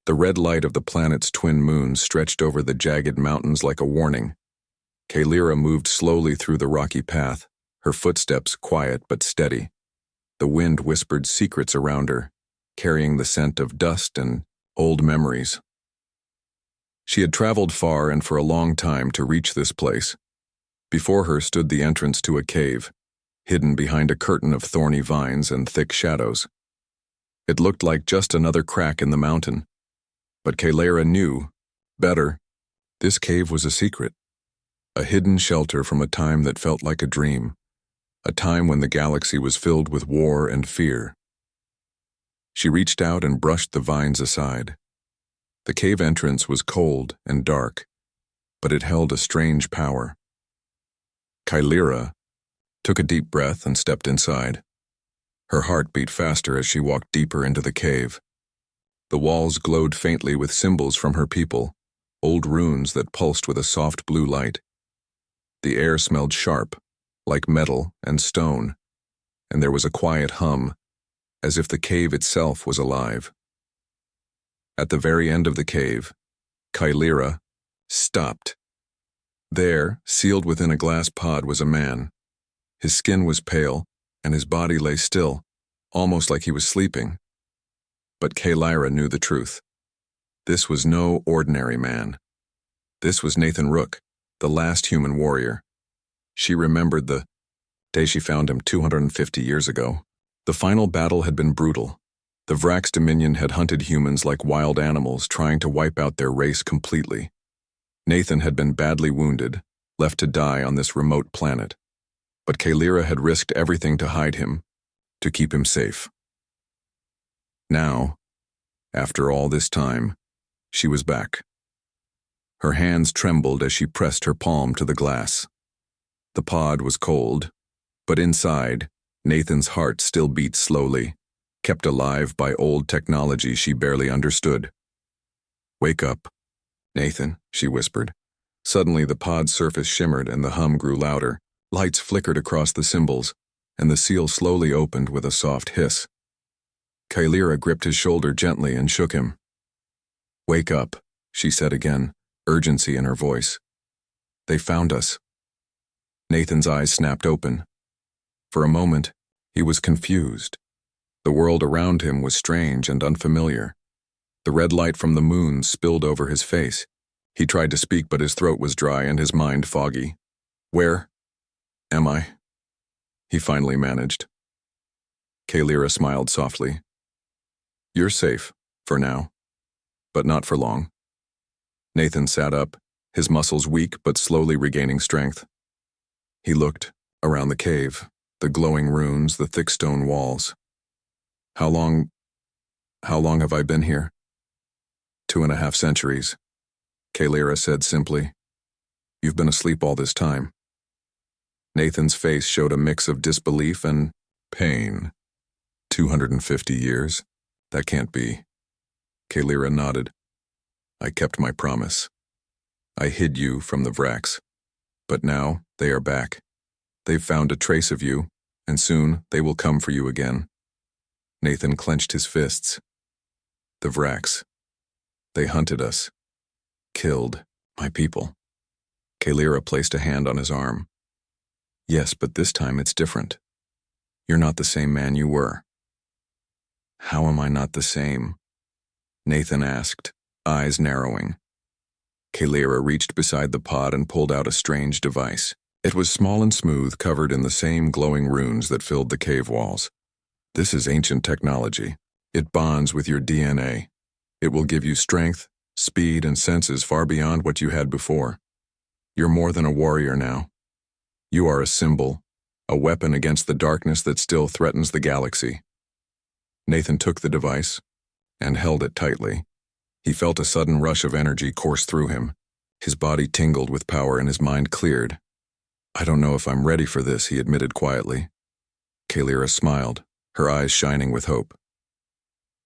The red light of the planet's twin moons stretched over the jagged mountains like a warning. Kaylira moved slowly through the rocky path, her footsteps quiet but steady. The wind whispered secrets around her, carrying the scent of dust and old memories. She had traveled far and for a long time to reach this place. Before her stood the entrance to a cave, hidden behind a curtain of thorny vines and thick shadows. It looked like just another crack in the mountain. But Kaylira knew, better, this cave was a secret. A hidden shelter from a time that felt like a dream. A time when the galaxy was filled with war and fear. She reached out and brushed the vines aside. The cave entrance was cold and dark, but it held a strange power. Kaylira took a deep breath and stepped inside. Her heart beat faster as she walked deeper into the cave. The walls glowed faintly with symbols from her people, old runes that pulsed with a soft blue light. The air smelled sharp, like metal and stone, and there was a quiet hum, as if the cave itself was alive. At the very end of the cave, Kaylira stopped. There, sealed within a glass pod, was a man. His skin was pale, and his body lay still, almost like he was sleeping. But Kaylira knew the truth. This was no ordinary man. This was Nathan Rook, the last human warrior. She remembered the day she found him 250 years ago. The final battle had been brutal. The Vrax Dominion had hunted humans like wild animals, trying to wipe out their race completely. Nathan had been badly wounded, left to die on this remote planet. But Kaylira had risked everything to hide him, to keep him safe. Now, after all this time, she was back. Her hands trembled as she pressed her palm to the glass. The pod was cold, but inside, Nathan's heart still beat slowly, kept alive by old technology she barely understood. "Wake up, Nathan," she whispered. Suddenly the pod's surface shimmered and the hum grew louder. Lights flickered across the symbols, and the seal slowly opened with a soft hiss. Kaylira gripped his shoulder gently and shook him. "Wake up," she said again, urgency in her voice. "They found us." Nathan's eyes snapped open. For a moment, he was confused. The world around him was strange and unfamiliar. The red light from the moon spilled over his face. He tried to speak, but his throat was dry and his mind foggy. "Where am I?" he finally managed. Kaylira smiled softly. "You're safe, for now, but not for long." Nathan sat up, his muscles weak but slowly regaining strength. He looked around the cave, the glowing runes, the thick stone walls. How long have I been here?" 2.5 centuries, Kaylira said simply. "You've been asleep all this time." Nathan's face showed a mix of disbelief and pain. 250 years? That can't be. Kaylira nodded. "I kept my promise. I hid you from the Vrax. But now they are back. They've found a trace of you, and soon they will come for you again." Nathan clenched his fists. "The Vrax. They hunted us. Killed my people." Kaylira placed a hand on his arm. "Yes, but this time it's different. You're not the same man you were." "How am I not the same?" Nathan asked, eyes narrowing. Kaylira reached beside the pod and pulled out a strange device. It was small and smooth, covered in the same glowing runes that filled the cave walls. "This is ancient technology. It bonds with your DNA. It will give you strength, speed, and senses far beyond what you had before. You're more than a warrior now. You are a symbol, a weapon against the darkness that still threatens the galaxy." Nathan took the device and held it tightly. He felt a sudden rush of energy course through him. His body tingled with power and his mind cleared. "I don't know if I'm ready for this," he admitted quietly. Kaylira smiled, her eyes shining with hope.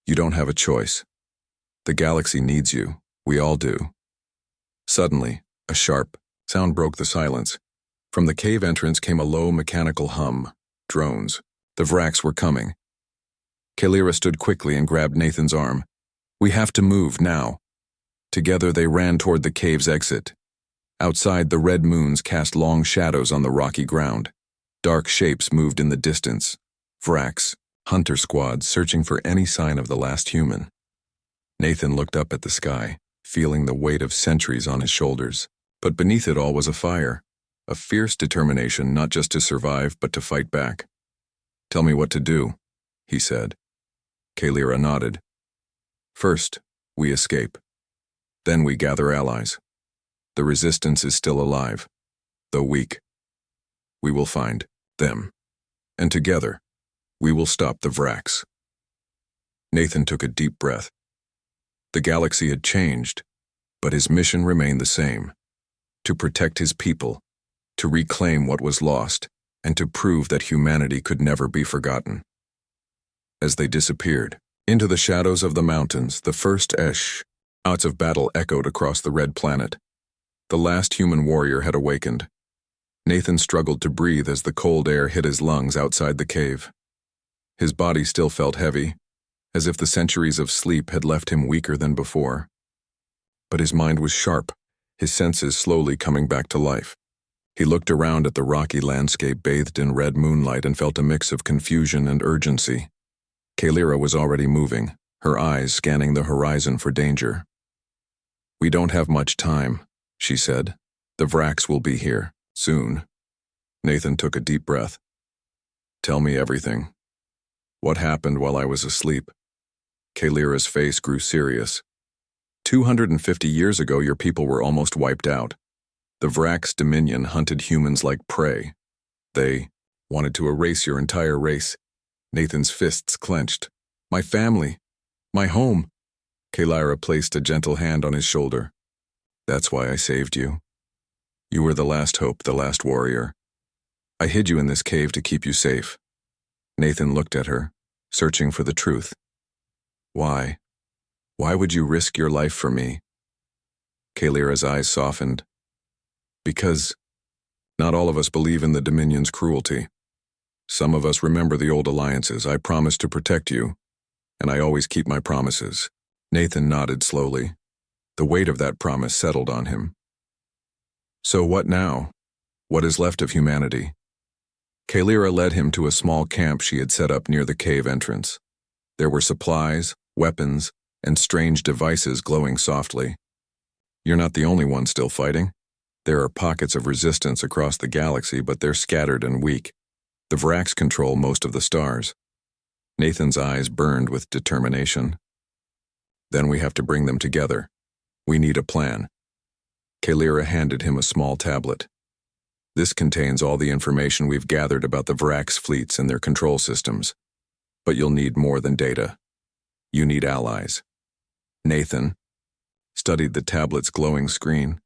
"You don't have a choice. The galaxy needs you. We all do." Suddenly, a sharp sound broke the silence. From the cave entrance came a low mechanical hum. Drones. The Vrax were coming. Kaylira stood quickly and grabbed Nathan's arm. We have to move now. Together they ran toward the cave's exit. Outside, the red moons cast long shadows on the rocky ground. Dark shapes moved in the distance. Vraks, hunter squads searching for any sign of the last human. Nathan looked up at the sky, feeling the weight of centuries on his shoulders. But beneath it all was a fire, a fierce determination not just to survive but to fight back. "Tell me what to do," he said. Kalira nodded. "First, we escape. Then we gather allies. The resistance is still alive, though weak. We will find them, and together, we will stop the Vraks." Nathan took a deep breath. The galaxy had changed, but his mission remained the same: to protect his people, to reclaim what was lost, and to prove that humanity could never be forgotten. As they disappeared into the shadows of the mountains, the first shouts of battle echoed across the red planet. The last human warrior had awakened. Nathan struggled to breathe as the cold air hit his lungs outside the cave. His body still felt heavy, as if the centuries of sleep had left him weaker than before. But his mind was sharp, his senses slowly coming back to life. He looked around at the rocky landscape bathed in red moonlight and felt a mix of confusion and urgency. Kalira was already moving, her eyes scanning the horizon for danger. "We don't have much time," she said. "The Vraks will be here, soon." Nathan took a deep breath. "Tell me everything. What happened while I was asleep?" Kalira's face grew serious. 250 years ago, your people were almost wiped out. The Vraks' dominion hunted humans like prey. They wanted to erase your entire race. Nathan's fists clenched. "My family. My home." Kalira placed a gentle hand on his shoulder. "That's why I saved you. You were the last hope, the last warrior. I hid you in this cave to keep you safe." Nathan looked at her, searching for the truth. "Why? Why would you risk your life for me?" Kalira's eyes softened. "Because not all of us believe in the Dominion's cruelty. Some of us remember the old alliances. I promised to protect you, and I always keep my promises." Nathan nodded slowly. The weight of that promise settled on him. "So what now? What is left of humanity?" Kalira led him to a small camp she had set up near the cave entrance. There were supplies, weapons, and strange devices glowing softly. "You're not the only one still fighting. There are pockets of resistance across the galaxy, but they're scattered and weak. The Vraks control most of the stars." Nathan's eyes burned with determination. "Then we have to bring them together. We need a plan." Kalira handed him a small tablet. "This contains all the information we've gathered about the Vraks fleets and their control systems. But you'll need more than data. You need allies." Nathan studied the tablet's glowing screen.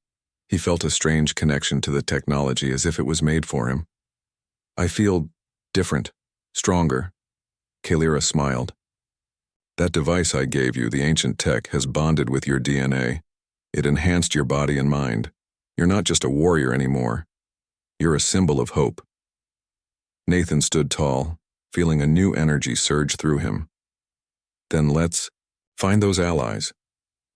He felt a strange connection to the technology, as if it was made for him. "I feel different, stronger." Kalira smiled. "That device I gave you, the ancient tech, has bonded with your DNA. It enhanced your body and mind. You're not just a warrior anymore. You're a symbol of hope." Nathan stood tall, feeling a new energy surge through him. "Then let's find those allies.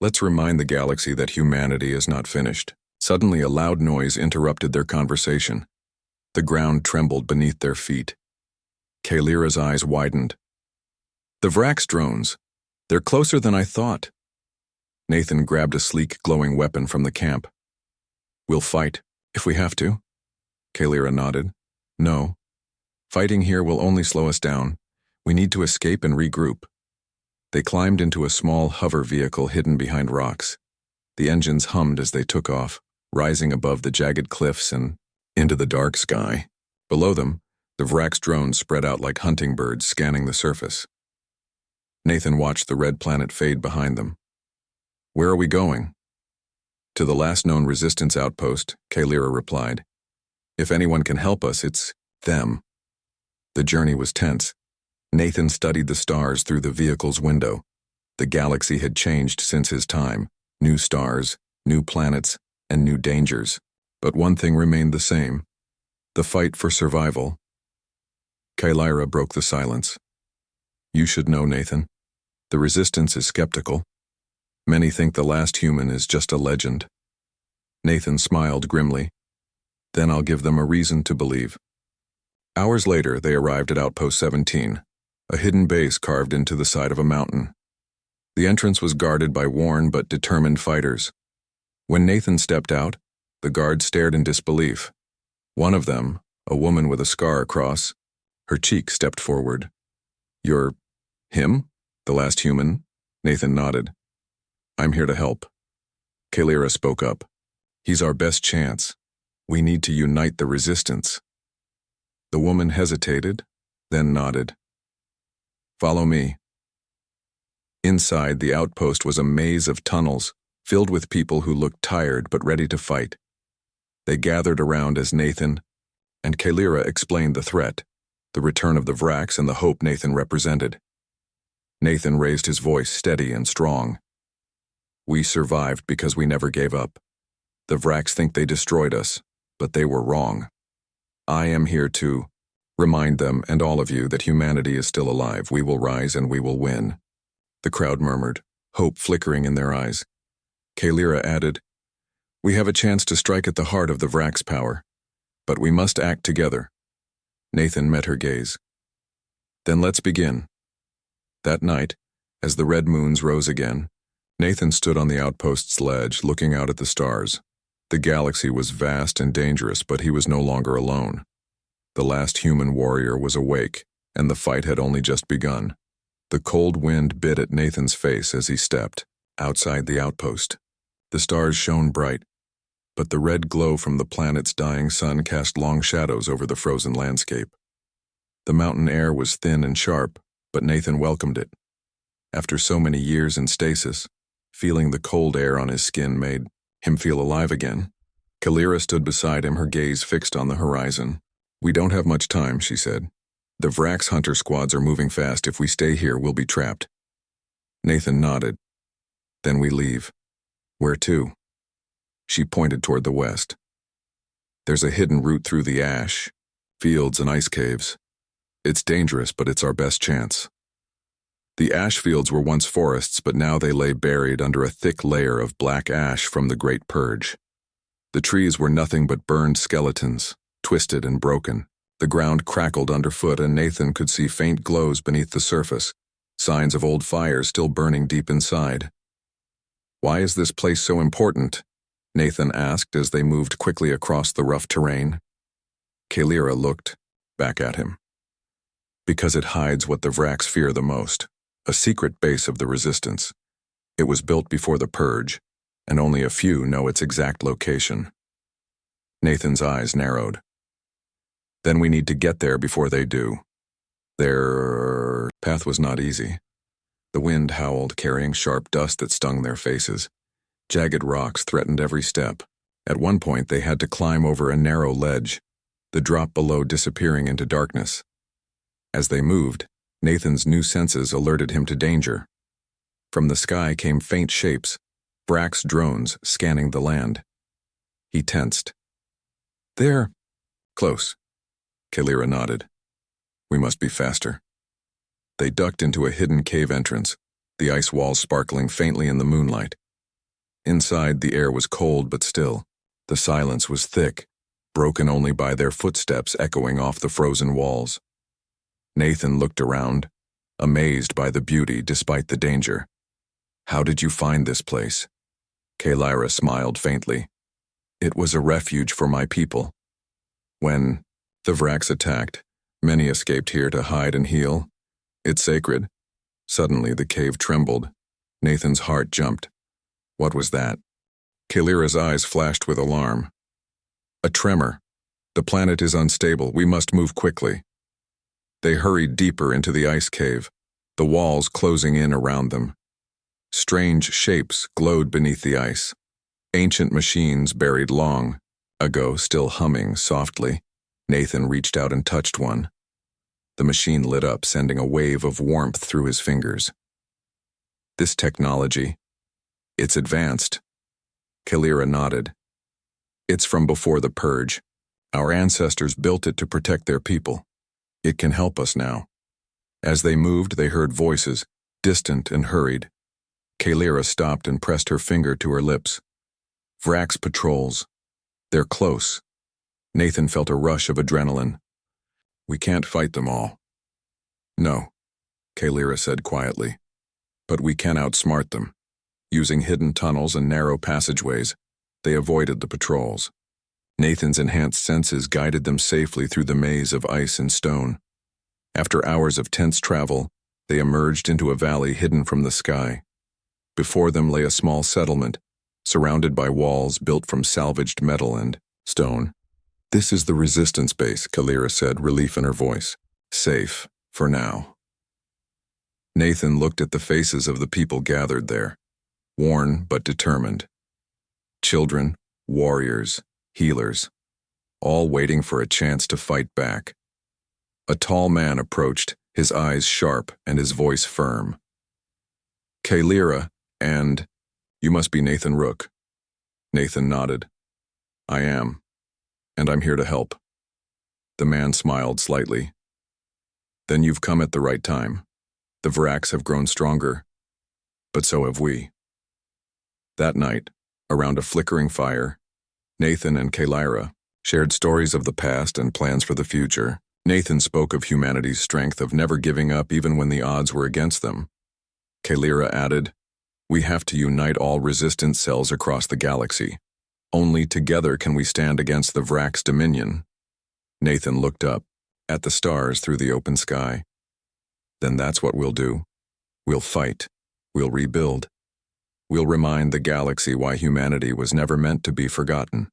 Let's remind the galaxy that humanity is not finished." Suddenly, a loud noise interrupted their conversation. The ground trembled beneath their feet. Kalira's eyes widened. "The Vraks drones. They're closer than I thought." Nathan grabbed a sleek, glowing weapon from the camp. "We'll fight, if we have to." Kalira nodded. "No. Fighting here will only slow us down. We need to escape and regroup." They climbed into a small hover vehicle hidden behind rocks. The engines hummed as they took off, rising above the jagged cliffs and into the dark sky. Below them, the Vraks drones spread out like hunting birds scanning the surface. Nathan watched the red planet fade behind them. "Where are we going?" "To the last known resistance outpost," Kalira replied. "If anyone can help us, it's them." The journey was tense. Nathan studied the stars through the vehicle's window. The galaxy had changed since his time. New stars, new planets, and new dangers. But one thing remained the same: the fight for survival. Kalira broke the silence. "You should know, Nathan. The resistance is skeptical. Many think the last human is just a legend. Nathan smiled grimly. Then I'll give them a reason to believe. Hours later, they arrived at Outpost 17, a hidden base carved into the side of a mountain. The entrance was guarded by worn but determined fighters. When Nathan stepped out, the guards stared in disbelief. One of them, a woman with a scar across her cheek, stepped forward. You're him? The last human? Nathan nodded. I'm here to help. Kalira spoke up. He's our best chance. We need to unite the resistance. The woman hesitated, then nodded. Follow me. Inside, the outpost was a maze of tunnels, filled with people who looked tired but ready to fight. They gathered around as Nathan and Kalira explained the threat, the return of the Vraks and the hope Nathan represented. Nathan raised his voice steady and strong. We survived because we never gave up. The Vraks think they destroyed us, but they were wrong. I am here to remind them and all of you that humanity is still alive. We will rise and we will win. The crowd murmured, hope flickering in their eyes. Kalira added, we have a chance to strike at the heart of the Vraks' power, but we must act together. Nathan met her gaze. Then let's begin. That night, as the red moons rose again, Nathan stood on the outpost's ledge, looking out at the stars. The galaxy was vast and dangerous, but he was no longer alone. The last human warrior was awake, and the fight had only just begun. The cold wind bit at Nathan's face as he stepped outside the outpost. The stars shone bright, but the red glow from the planet's dying sun cast long shadows over the frozen landscape. The mountain air was thin and sharp, but Nathan welcomed it. After so many years in stasis, feeling the cold air on his skin made him feel alive again. Kalira stood beside him, her gaze fixed on the horizon. We don't have much time, she said. The Vraks hunter squads are moving fast. If we stay here, we'll be trapped. Nathan nodded. Then we leave. Where to? She pointed toward the west. There's a hidden route through the ash, fields and ice caves. It's dangerous, but it's our best chance. The ash fields were once forests, but now they lay buried under a thick layer of black ash from the Great Purge. The trees were nothing but burned skeletons, twisted and broken. The ground crackled underfoot, and Nathan could see faint glows beneath the surface, signs of old fires still burning deep inside. Why is this place so important? Nathan asked as they moved quickly across the rough terrain. Kalira looked back at him. Because it hides what the Vraks fear the most, a secret base of the resistance. It was built before the Purge, and only a few know its exact location. Nathan's eyes narrowed. Then we need to get there before they do. Their path was not easy. The wind howled, carrying sharp dust that stung their faces. Jagged rocks threatened every step. At one point, they had to climb over a narrow ledge, the drop below disappearing into darkness. As they moved, Nathan's new senses alerted him to danger. From the sky came faint shapes, Vraks drones scanning the land. He tensed. There. Close. Kalira nodded. We must be faster. They ducked into a hidden cave entrance, the ice walls sparkling faintly in the moonlight. Inside, the air was cold but still. The silence was thick, broken only by their footsteps echoing off the frozen walls. Nathan looked around, amazed by the beauty despite the danger. How did you find this place? Kalira smiled faintly. It was a refuge for my people. When the Vraks attacked, many escaped here to hide and heal. It's sacred. Suddenly, the cave trembled. Nathan's heart jumped. What was that? Kalira's eyes flashed with alarm. A tremor. The planet is unstable. We must move quickly. They hurried deeper into the ice cave, the walls closing in around them. Strange shapes glowed beneath the ice. Ancient machines buried long ago, still humming softly. Nathan reached out and touched one. The machine lit up, sending a wave of warmth through his fingers. This technology, it's advanced. Kalira nodded. It's from before the Purge. Our ancestors built it to protect their people. It can help us now. As they moved, they heard voices, distant and hurried. Kalira stopped and pressed her finger to her lips. Vrax patrols. They're close. Nathan felt a rush of adrenaline. We can't fight them all. No, Kalira said quietly. But we can outsmart them. Using hidden tunnels and narrow passageways, they avoided the patrols. Nathan's enhanced senses guided them safely through the maze of ice and stone. After hours of tense travel, they emerged into a valley hidden from the sky. Before them lay a small settlement, surrounded by walls built from salvaged metal and stone. This is the resistance base, Kalira said, relief in her voice. Safe, for now. Nathan looked at the faces of the people gathered there, worn but determined. Children, warriors, healers, all waiting for a chance to fight back. A tall man approached, his eyes sharp and his voice firm. Kalira, and you must be Nathan Rook. Nathan nodded. I am, and I'm here to help. The man smiled slightly. Then you've come at the right time. The Vrax have grown stronger, but so have we. That night, around a flickering fire, Nathan and Kalira shared stories of the past and plans for the future. Nathan spoke of humanity's strength of never giving up even when the odds were against them. Kalira added, we have to unite all resistance cells across the galaxy. Only together can we stand against the Vrax dominion. Nathan looked up, at the stars through the open sky. Then that's what we'll do. We'll fight. We'll rebuild. We'll remind the galaxy why humanity was never meant to be forgotten.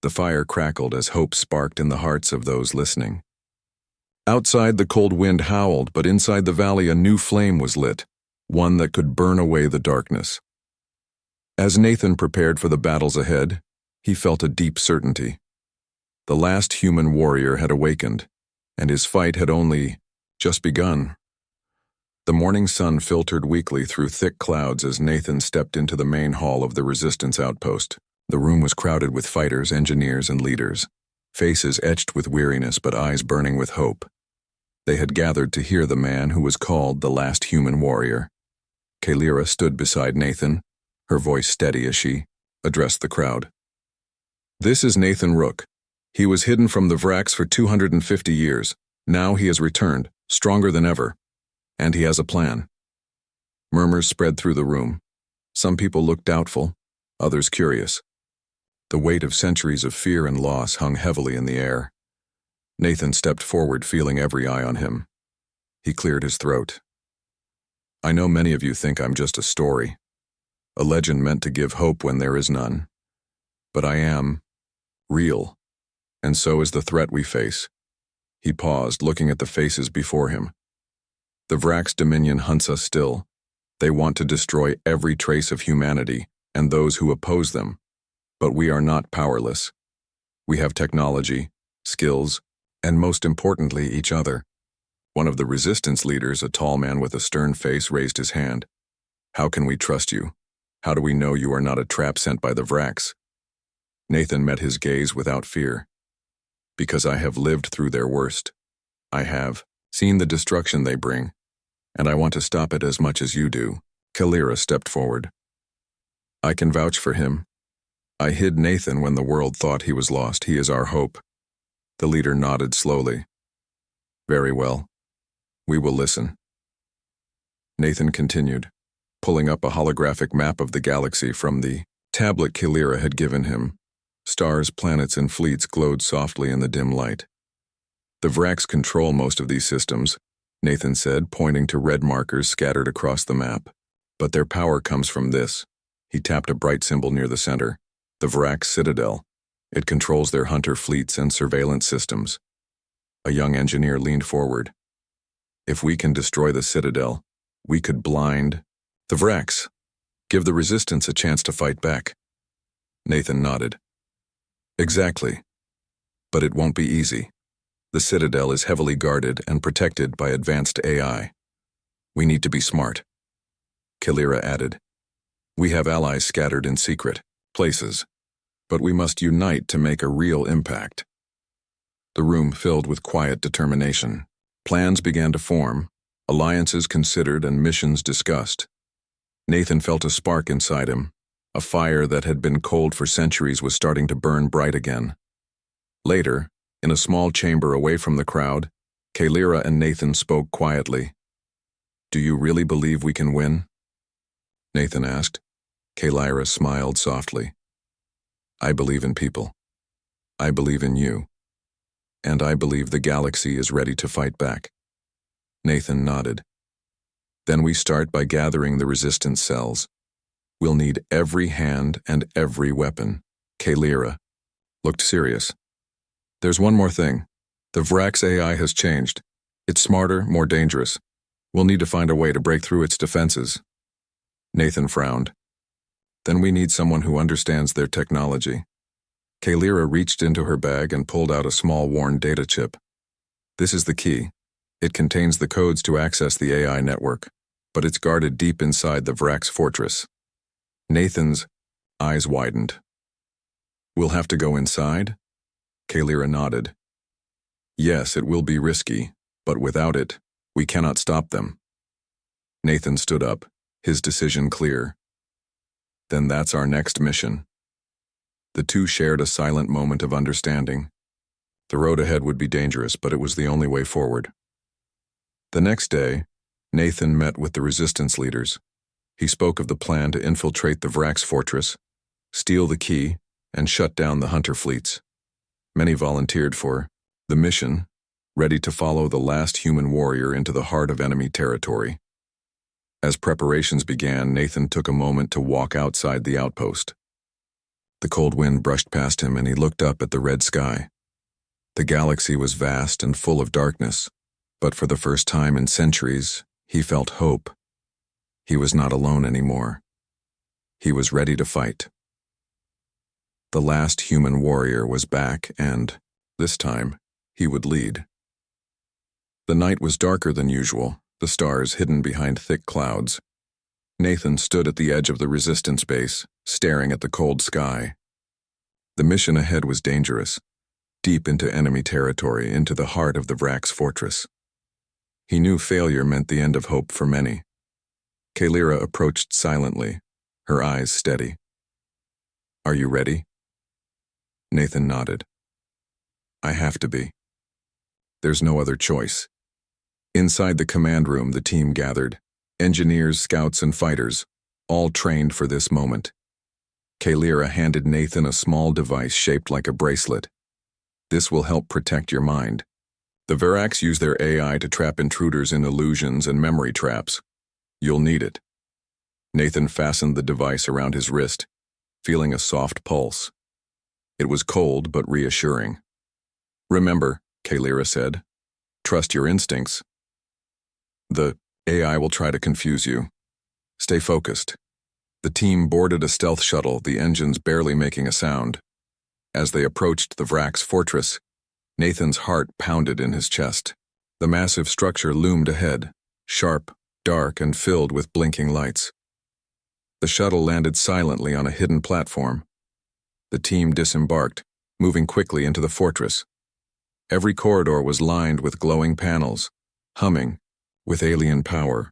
The fire crackled as hope sparked in the hearts of those listening. Outside, the cold wind howled, but inside the valley a new flame was lit, one that could burn away the darkness. As Nathan prepared for the battles ahead, he felt a deep certainty. The last human warrior had awakened, and his fight had only just begun. The morning sun filtered weakly through thick clouds as Nathan stepped into the main hall of the resistance outpost. The room was crowded with fighters, engineers, and leaders, faces etched with weariness but eyes burning with hope. They had gathered to hear the man who was called the last human warrior. Kalira stood beside Nathan, her voice steady as she addressed the crowd. This is Nathan Rook. He was hidden from the Vrax for 250 years. Now he has returned, stronger than ever. And he has a plan. Murmurs spread through the room. Some people looked doubtful, others curious. The weight of centuries of fear and loss hung heavily in the air. Nathan stepped forward, feeling every eye on him. He cleared his throat. I know many of you think I'm just a story, a legend meant to give hope when there is none. But I am real, and so is the threat we face. He paused, looking at the faces before him. The Vrax Dominion hunts us still. They want to destroy every trace of humanity and those who oppose them. But we are not powerless. We have technology, skills, and most importantly, each other. One of the resistance leaders, a tall man with a stern face, raised his hand. How can we trust you? How do we know you are not a trap sent by the Vrax? Nathan met his gaze without fear. Because I have lived through their worst. I have seen the destruction they bring, and I want to stop it as much as you do. Kalira stepped forward. I can vouch for him. I hid Nathan when the world thought he was lost. He is our hope. The leader nodded slowly. Very well. We will listen. Nathan continued, pulling up a holographic map of the galaxy from the tablet Kalira had given him. Stars, planets, and fleets glowed softly in the dim light. The Vrax control most of these systems, Nathan said, pointing to red markers scattered across the map. But their power comes from this. He tapped a bright symbol near the center. The Vrax Citadel. It controls their hunter fleets and surveillance systems. A young engineer leaned forward. If we can destroy the Citadel, we could blind the Vrax. Give the resistance a chance to fight back. Nathan nodded. Exactly. But it won't be easy. The Citadel is heavily guarded and protected by advanced AI. We need to be smart. Kalira added. We have allies scattered in secret places, but we must unite to make a real impact. The room filled with quiet determination. Plans began to form, alliances considered, and missions discussed. Nathan felt a spark inside him. A fire that had been cold for centuries was starting to burn bright again. Later, in a small chamber away from the crowd, Kalira and Nathan spoke quietly. "Do you really believe we can win?" Nathan asked. Kalira smiled softly. "I believe in people. I believe in you. And I believe the galaxy is ready to fight back." Nathan nodded. "Then we start by gathering the resistance cells. We'll need every hand and every weapon." Kalira looked serious. "There's one more thing. The Vrax AI has changed. It's smarter, more dangerous. We'll need to find a way to break through its defenses." Nathan frowned. "Then we need someone who understands their technology." Kalira reached into her bag and pulled out a small worn data chip. "This is the key. It contains the codes to access the AI network, but it's guarded deep inside the Vrax fortress." Nathan's eyes widened. "We'll have to go inside?" Kalira nodded. "Yes, it will be risky, but without it, we cannot stop them." Nathan stood up, his decision clear. "Then that's our next mission." The two shared a silent moment of understanding. The road ahead would be dangerous, but it was the only way forward. The next day, Nathan met with the resistance leaders. He spoke of the plan to infiltrate the Vrax fortress, steal the key, and shut down the hunter fleets. Many volunteered for the mission, ready to follow the last human warrior into the heart of enemy territory. As preparations began, Nathan took a moment to walk outside the outpost. The cold wind brushed past him and he looked up at the red sky. The galaxy was vast and full of darkness, but for the first time in centuries, he felt hope. He was not alone anymore. He was ready to fight. The last human warrior was back and, this time, he would lead. The night was darker than usual, the stars hidden behind thick clouds. Nathan stood at the edge of the resistance base, staring at the cold sky. The mission ahead was dangerous, deep into enemy territory, into the heart of the Vrax fortress. He knew failure meant the end of hope for many. Kalira approached silently, her eyes steady. "Are you ready?" Nathan nodded. "I have to be. There's no other choice." Inside the command room, the team gathered. Engineers, scouts, and fighters, all trained for this moment. Kalira handed Nathan a small device shaped like a bracelet. "This will help protect your mind. The Vrax use their AI to trap intruders in illusions and memory traps. You'll need it." Nathan fastened the device around his wrist, feeling a soft pulse. It was cold but reassuring. "Remember," Kalira said, "trust your instincts. The AI will try to confuse you. Stay focused." The team boarded a stealth shuttle, the engines barely making a sound. As they approached the Vrax fortress, Nathan's heart pounded in his chest. The massive structure loomed ahead, sharp, dark, and filled with blinking lights. The shuttle landed silently on a hidden platform. The team disembarked, moving quickly into the fortress. Every corridor was lined with glowing panels, humming with alien power.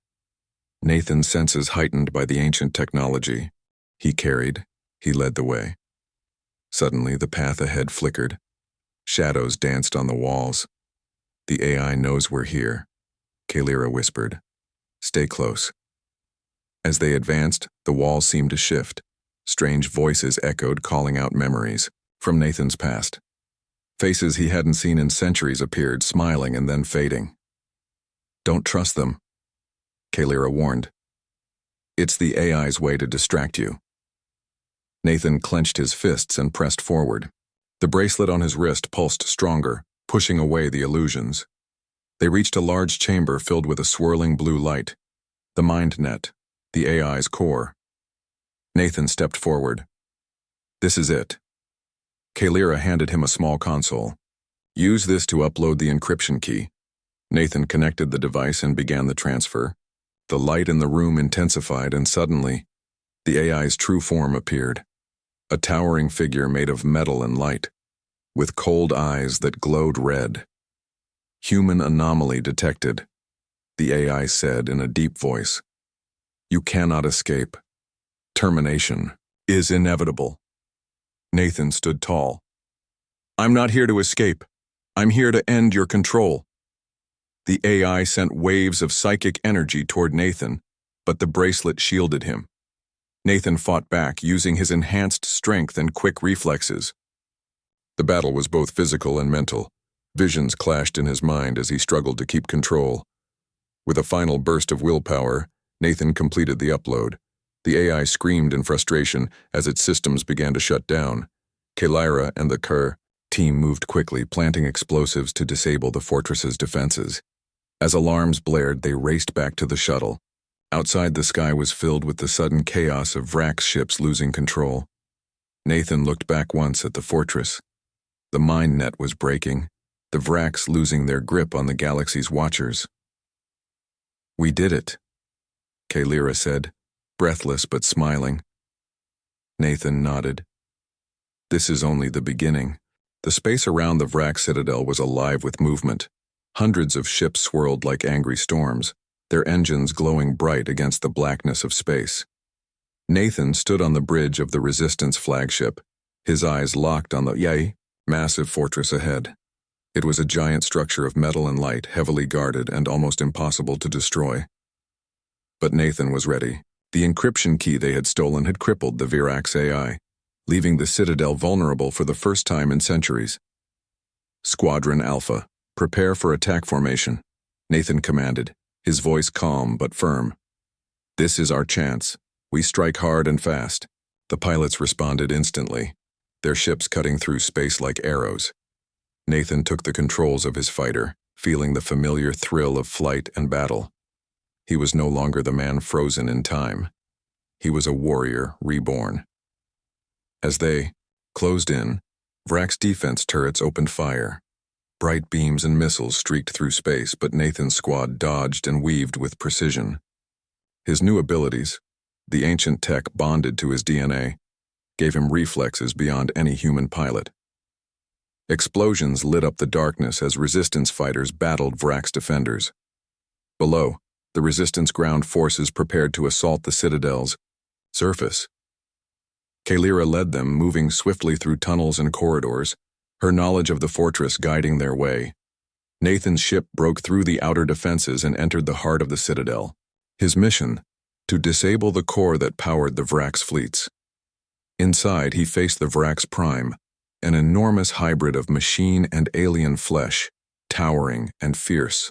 Nathan's senses heightened by the ancient technology he carried. He led the way. Suddenly, the path ahead flickered. Shadows danced on the walls. "The AI knows we're here," Kalira whispered. "Stay close." As they advanced, the walls seemed to shift. Strange voices echoed, calling out memories from Nathan's past. Faces he hadn't seen in centuries appeared, smiling and then fading. "Don't trust them," Kalira warned. "It's the AI's way to distract you." Nathan clenched his fists and pressed forward. The bracelet on his wrist pulsed stronger, pushing away the illusions. They reached a large chamber filled with a swirling blue light. The mind net, the AI's core. Nathan stepped forward. "This is it." Kalira handed him a small console. "Use this to upload the encryption key." Nathan connected the device and began the transfer. The light in the room intensified, and suddenly, the AI's true form appeared. A towering figure made of metal and light, with cold eyes that glowed red. "Human anomaly detected," the AI said in a deep voice. You cannot escape. Termination is inevitable. Nathan stood tall. I'm not here to escape. I'm here to end your control. The AI sent waves of psychic energy toward Nathan, but the bracelet shielded him. Nathan fought back, using his enhanced strength and quick reflexes. The battle was both physical and mental. Visions clashed in his mind as he struggled to keep control. With a final burst of willpower, Nathan completed the upload. The AI screamed in frustration as its systems began to shut down. Kalira and the Kerr team moved quickly, planting explosives to disable the fortress's defenses. As alarms blared, they raced back to the shuttle. Outside, the sky was filled with the sudden chaos of Vrax's ships losing control. Nathan looked back once at the fortress. The mine net was breaking, the Vrax losing their grip on the galaxy's watchers. We did it, Kalira said, breathless but smiling. Nathan nodded. This is only the beginning. The space around the Vrax citadel was alive with movement. Hundreds of ships swirled like angry storms, their engines glowing bright against the blackness of space. Nathan stood on the bridge of the Resistance flagship, his eyes locked on the massive fortress ahead. It was a giant structure of metal and light, heavily guarded and almost impossible to destroy. But Nathan was ready. The encryption key they had stolen had crippled the Virax AI, leaving the citadel vulnerable for the first time in centuries. Squadron Alpha, prepare for attack formation, Nathan commanded, his voice calm but firm. This is our chance. We strike hard and fast. The pilots responded instantly, their ships cutting through space like arrows. Nathan took the controls of his fighter, feeling the familiar thrill of flight and battle. He was no longer the man frozen in time. He was a warrior reborn. As they closed in, Vrax's defense turrets opened fire. Bright beams and missiles streaked through space, but Nathan's squad dodged and weaved with precision. His new abilities, the ancient tech bonded to his DNA, gave him reflexes beyond any human pilot. Explosions lit up the darkness as Resistance fighters battled Vrax's defenders. Below, the Resistance ground forces prepared to assault the citadel's surface. Kalira led them, moving swiftly through tunnels and corridors, her knowledge of the fortress guiding their way. Nathan's ship broke through the outer defenses and entered the heart of the citadel. His mission, to disable the core that powered the Vrax fleets. Inside, he faced the Vrax Prime, an enormous hybrid of machine and alien flesh, towering and fierce.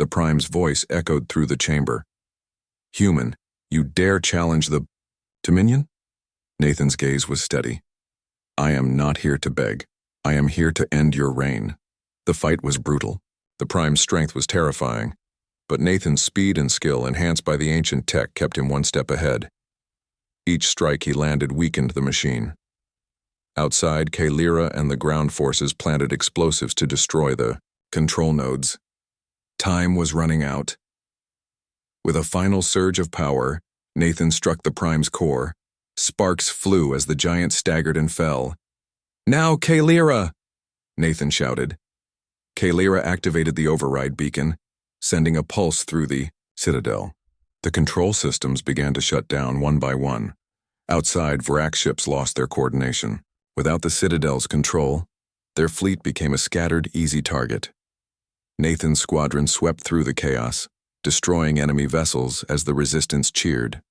The Prime's voice echoed through the chamber. Human, you dare challenge the Dominion? Nathan's gaze was steady. I am not here to beg. I am here to end your reign. The fight was brutal. The Prime's strength was terrifying, but Nathan's speed and skill, enhanced by the ancient tech, kept him one step ahead. Each strike he landed weakened the machine. Outside, Kalira and the ground forces planted explosives to destroy the control nodes. Time was running out. With a final surge of power, Nathan struck the Prime's core. Sparks flew as the giant staggered and fell. Now, Kalira! Nathan shouted. Kalira activated the override beacon, sending a pulse through the citadel. The control systems began to shut down one by one. Outside, Vrax ships lost their coordination. Without the citadel's control, their fleet became a scattered, easy target. Nathan's squadron swept through the chaos, destroying enemy vessels as the Resistance cheered.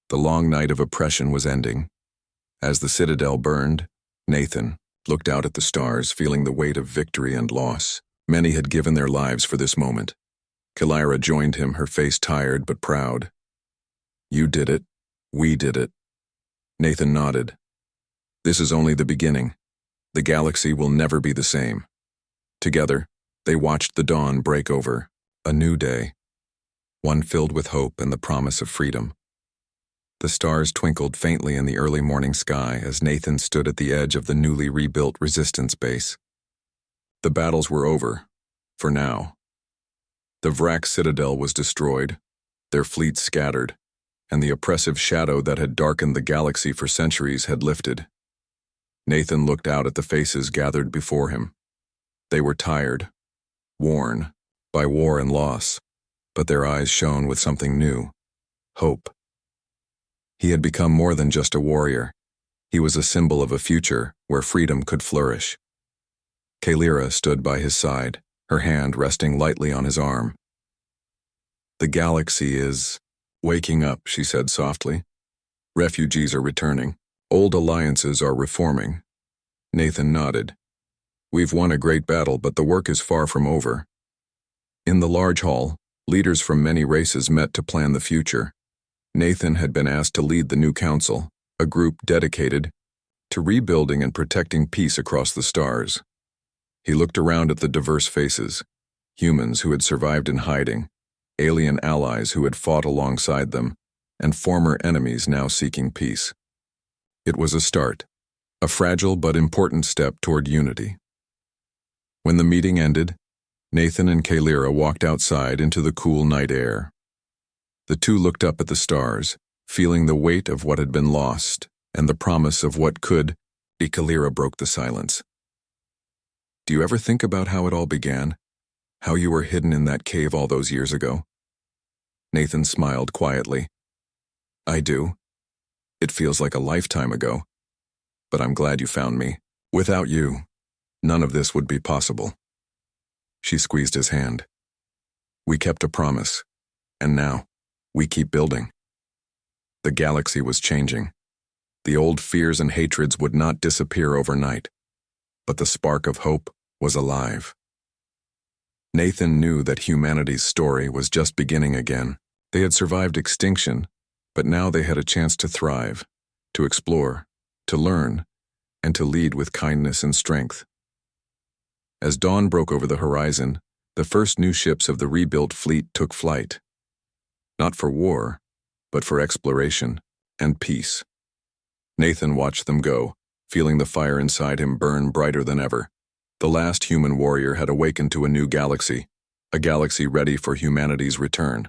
The long night of oppression was ending. As the citadel burned, Nathan looked out at the stars, feeling the weight of victory and loss. Many had given their lives for this moment. Kalira joined him, her face tired but proud. You did it. We did it. Nathan nodded. This is only the beginning. The galaxy will never be the same. Together, they watched the dawn break over, a new day, one filled with hope and the promise of freedom. The stars twinkled faintly in the early morning sky as Nathan stood at the edge of the newly rebuilt Resistance base. The battles were over, for now. The Vrax citadel was destroyed, their fleet scattered, and the oppressive shadow that had darkened the galaxy for centuries had lifted. Nathan looked out at the faces gathered before him. They were tired, worn by war and loss, but their eyes shone with something new, hope. He had become more than just a warrior. He was a symbol of a future where freedom could flourish. Kalira stood by his side, her hand resting lightly on his arm. "The galaxy is waking up," she said softly. "Refugees are returning. Old alliances are reforming." Nathan nodded. "We've won a great battle, but the work is far from over." In the large hall, leaders from many races met to plan the future. Nathan had been asked to lead the new council, a group dedicated to rebuilding and protecting peace across the stars. He looked around at the diverse faces, humans who had survived in hiding, alien allies who had fought alongside them, and former enemies now seeking peace. It was a start, a fragile but important step toward unity. When the meeting ended, Nathan and Kalira walked outside into the cool night air. The two looked up at the stars, feeling the weight of what had been lost and the promise of what could be. Kalira broke the silence. "Do you ever think about how it all began? How you were hidden in that cave all those years ago?" Nathan smiled quietly. "I do. It feels like a lifetime ago. But I'm glad you found me. Without you, none of this would be possible." She squeezed his hand. "We kept a promise, and now, we keep building." The galaxy was changing. The old fears and hatreds would not disappear overnight, but the spark of hope was alive. Nathan knew that humanity's story was just beginning again. They had survived extinction, but now they had a chance to thrive, to explore, to learn, and to lead with kindness and strength. As dawn broke over the horizon, the first new ships of the rebuilt fleet took flight. Not for war, but for exploration and peace. Nathan watched them go, feeling the fire inside him burn brighter than ever. The last human warrior had awakened to a new galaxy, a galaxy ready for humanity's return.